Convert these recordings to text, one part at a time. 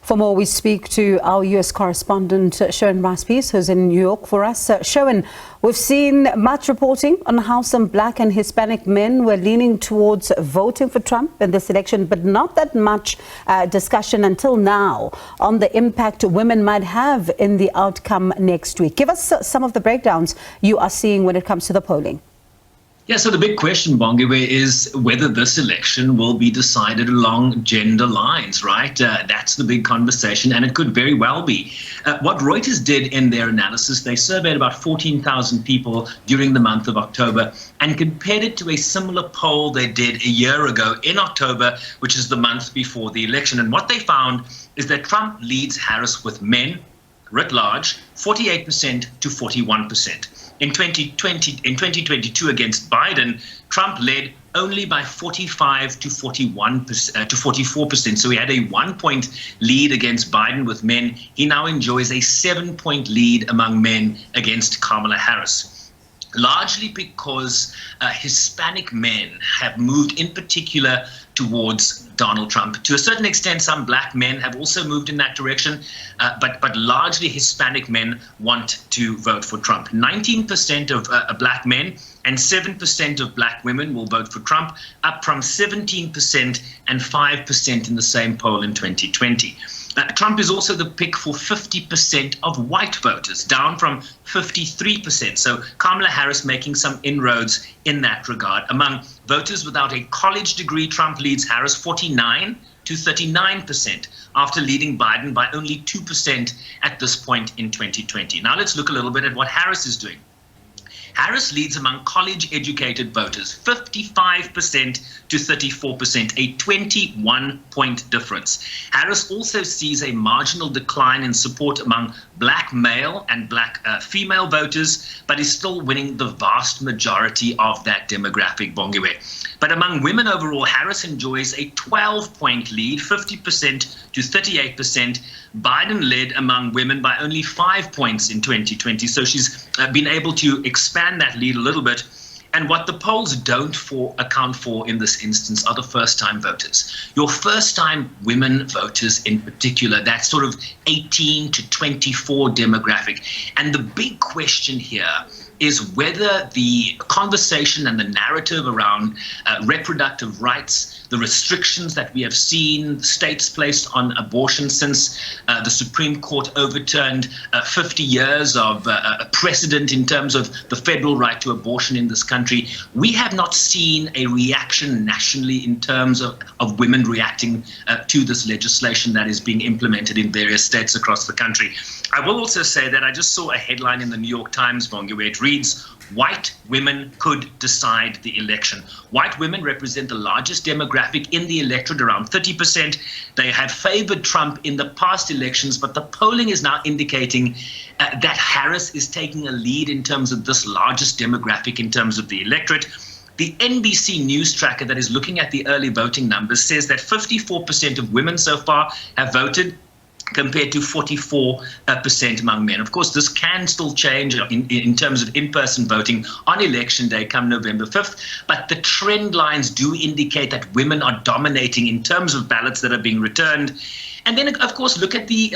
For more, we speak to our U.S. correspondent, Sherwin Bryce-Pease, who's in New York for us. Sherwin, we've seen much reporting on how some black and Hispanic men were leaning towards voting for Trump in this election, but not that much discussion until now on the impact women might have in the outcome next week. Give us some of the breakdowns you are seeing when it comes to the polling. Yeah, so the big question, Bongiwe, is whether this election will be decided along gender lines, right? That's the big conversation, and it could very well be. What Reuters did in their analysis, they surveyed about 14,000 people during the month of October and compared it to a similar poll they did a year ago in October, which is the month before the election. And what they found is that Trump leads Harris with men, writ large, 48% to 41%. In 2022 against Biden, Trump led only by 45 to 41% to 44%. So he had a 1-point lead against Biden with men. He now enjoys a 7-point lead among men against Kamala Harris, largely because Hispanic men have moved in particular towards Donald Trump. To a certain extent, some black men have also moved in that direction, but largely Hispanic men want to vote for Trump. 19% of black men and 7% of black women will vote for Trump, up from 17% and 5% in the same poll in 2020. Trump is also the pick for 50% of white voters, down from 53%. So Kamala Harris making some inroads in that regard. Among voters without a college degree, Trump leads Harris 49 to 39% after leading Biden by only 2% at this point in 2020. Now let's look a little bit at what Harris is doing. Harris leads among college-educated voters, 55% to 34%, a 21-point difference. Harris also sees a marginal decline in support among black male and black female voters, but is still winning the vast majority of that demographic, Bongiwe. But among women overall, Harris enjoys a 12-point lead, 50% to 38%. Biden led among women by only 5 points in 2020, so she's been able to expand that lead a little bit. And what the polls don't account for in this instance are the first-time voters. Your first-time women voters in particular, that sort of 18 to 24 demographic. And the big question here is whether the conversation and the narrative around reproductive rights, the restrictions that we have seen states placed on abortion since the Supreme Court overturned 50 years of a precedent in terms of the federal right to abortion in this country. We have not seen a reaction nationally in terms of women reacting to this legislation that is being implemented in various states across the country. I will also say that I just saw a headline in the New York Times, Bongiwe. It reads, "White women could decide the election." White women represent the largest demographic in the electorate, around 30%. They have favored Trump in the past elections, but the polling is now indicating that Harris is taking a lead in terms of this largest demographic in terms of the electorate. The NBC News tracker that is looking at the early voting numbers says that 54% of women so far have voted, compared to 44% among men. Of course, this can still change in terms of in-person voting on election day come November 5th, but the trend lines do indicate that women are dominating in terms of ballots that are being returned. And then, of course, look at the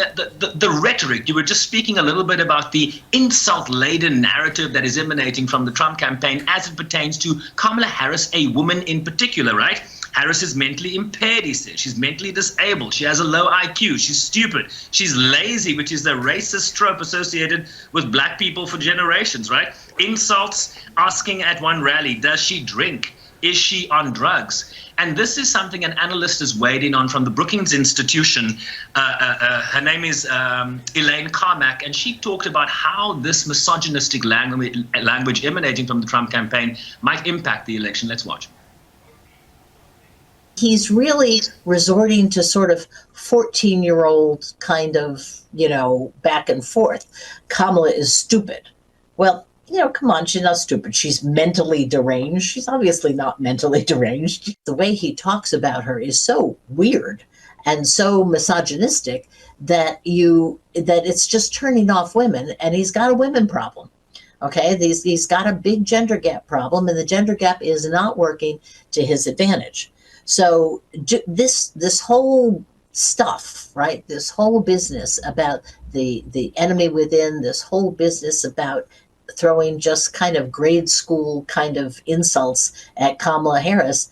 rhetoric. You were just speaking a little bit about the insult-laden narrative that is emanating from the Trump campaign as it pertains to Kamala Harris, a woman in particular, right? Harris is mentally impaired, he says. She's mentally disabled. She has a low IQ. She's stupid. She's lazy, which is the racist trope associated with black people for generations, right? Insults, asking at one rally, does she drink? Is she on drugs? And this is something an analyst has weighed in on from the Brookings Institution. Her name is Elaine Carmack, and she talked about how this misogynistic language emanating from the Trump campaign might impact the election. Let's watch. He's really resorting to sort of 14-year-old kind of, back and forth. Kamala is stupid. Well, come on, she's not stupid. She's mentally deranged. She's obviously not mentally deranged. The way he talks about her is so weird and so misogynistic that it's just turning off women, and he's got a women problem. Okay, he's got a big gender gap problem, and the gender gap is not working to his advantage. So this whole stuff, right? This whole business about the enemy within, this whole business about throwing just kind of grade school kind of insults at Kamala Harris,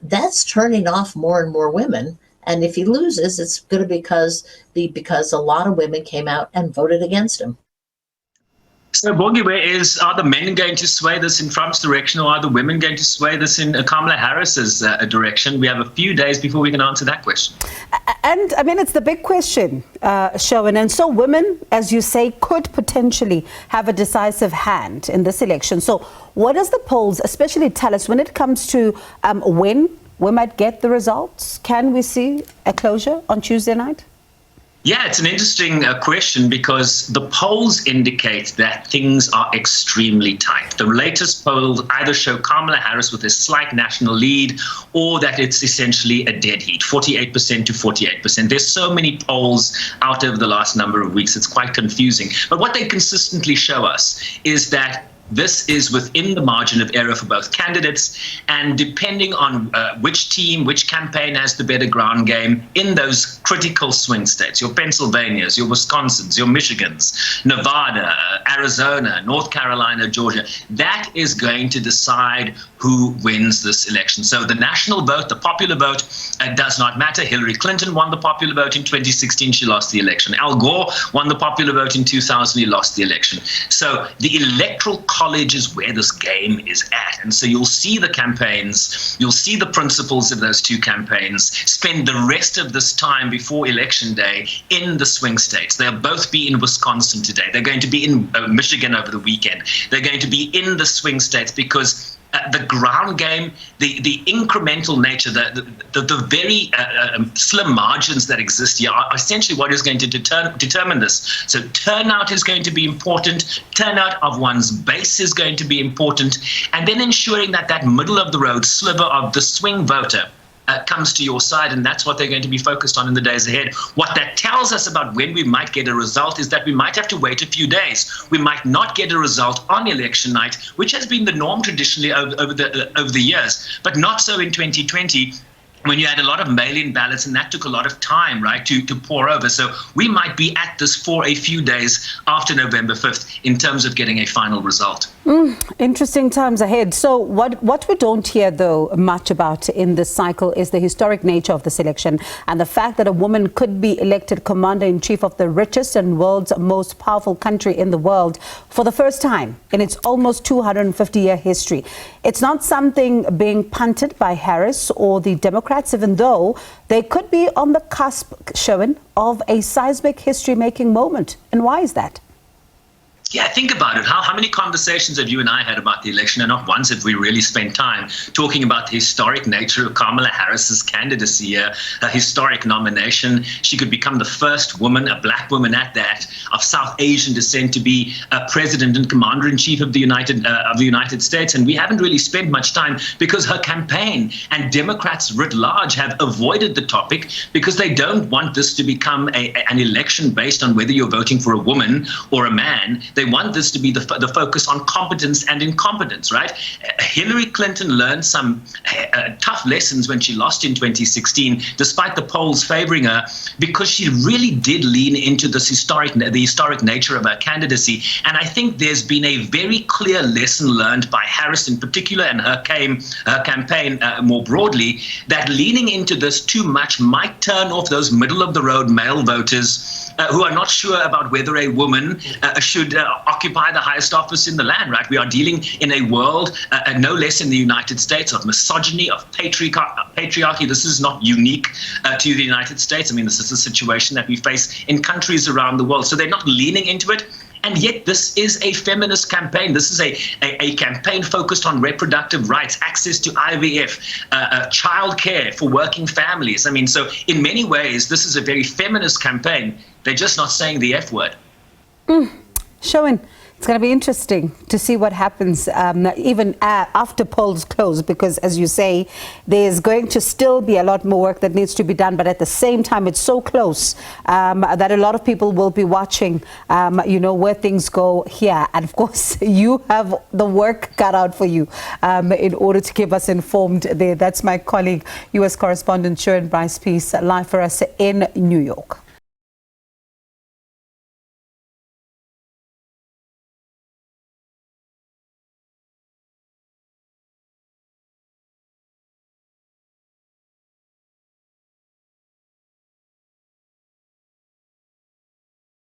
that's turning off more and more women. And if he loses, it's going to be because a lot of women came out and voted against him. So, Bongi, are the men going to sway this in Trump's direction, or are the women going to sway this in Kamala Harris's direction? We have a few days before we can answer that question. And I mean, it's the big question, Sherwin. And so women, as you say, could potentially have a decisive hand in this election. So what does the polls especially tell us when it comes to when we might get the results? Can we see a closure on Tuesday night? Yeah, it's an interesting question, because the polls indicate that things are extremely tight. The latest polls either show Kamala Harris with a slight national lead, or that it's essentially a dead heat, 48% to 48%. There's so many polls out over the last number of weeks, it's quite confusing. But what they consistently show us is that this is within the margin of error for both candidates, and depending on which team, which campaign has the better ground game in those critical swing states, your Pennsylvanias, your Wisconsins, your Michigans, Nevada, Arizona, North Carolina, Georgia, that is going to decide who wins this election. So the national vote, the popular vote, does not matter. Hillary Clinton won the popular vote in 2016, she lost the election. Al Gore won the popular vote in 2000, he lost the election. So the Electoral College is where this game is at. And so you'll see the campaigns, you'll see the principals of those two campaigns spend the rest of this time before Election Day in the swing states. They'll both be in Wisconsin today. They're going to be in Michigan over the weekend. They're going to be in the swing states, because the ground game, the incremental nature, the very slim margins that exist here are essentially what is going to determine this. So turnout is going to be important. Turnout of one's base is going to be important. And then ensuring that that middle of the road sliver of the swing voter comes to your side, and that's what they're going to be focused on in the days ahead. What that tells us about when we might get a result is that we might have to wait a few days. We might not get a result on election night, which has been the norm traditionally over the years, but not so in 2020. When you had a lot of mail-in ballots, and that took a lot of time, right, to pour over. So we might be at this for a few days after November 5th in terms of getting a final result. Interesting times ahead. So what we don't hear, though, much about in this cycle is the historic nature of this election, and the fact that a woman could be elected commander-in-chief of the richest and world's most powerful country in the world for the first time in its almost 250-year history. It's not something being punted by Harris or the Democrats, even though they could be on the cusp, Sherwin, of a seismic history-making moment. And why is that? Yeah, think about it. How many conversations have you and I had about the election, and not once have we really spent time talking about the historic nature of Kamala Harris's candidacy, a historic nomination. She could become the first woman, a black woman at that, of South Asian descent to be a president and commander-in-chief of the United States. And we haven't really spent much time because her campaign and Democrats writ large have avoided the topic, because they don't want this to become an election based on whether you're voting for a woman or a man. They want this to be the focus on competence and incompetence, right? Hillary Clinton learned some tough lessons when she lost in 2016, despite the polls favoring her, because she really did lean into the historic nature of her candidacy. And I think there's been a very clear lesson learned by Harris in particular, and her campaign more broadly, that leaning into this too much might turn off those middle-of-the-road male voters who are not sure about whether a woman should occupy the highest office in the land, right? We are dealing in a world, no less in the United States, of misogyny, of patriarchy. This is not unique to the United States. I mean, this is a situation that we face in countries around the world. So they're not leaning into it. And yet this is a feminist campaign. This is a campaign focused on reproductive rights, access to IVF, childcare for working families. I mean, so in many ways, this is a very feminist campaign. They're just not saying the F word. Sherwin, It's going to be interesting to see what happens even after polls close, because, as you say, there's going to still be a lot more work that needs to be done. But at the same time, it's so close that a lot of people will be watching, where things go here. And of course, you have the work cut out for you in order to keep us informed there. That's my colleague, U.S. Correspondent Sherwin Bryce-Pease, live for us in New York.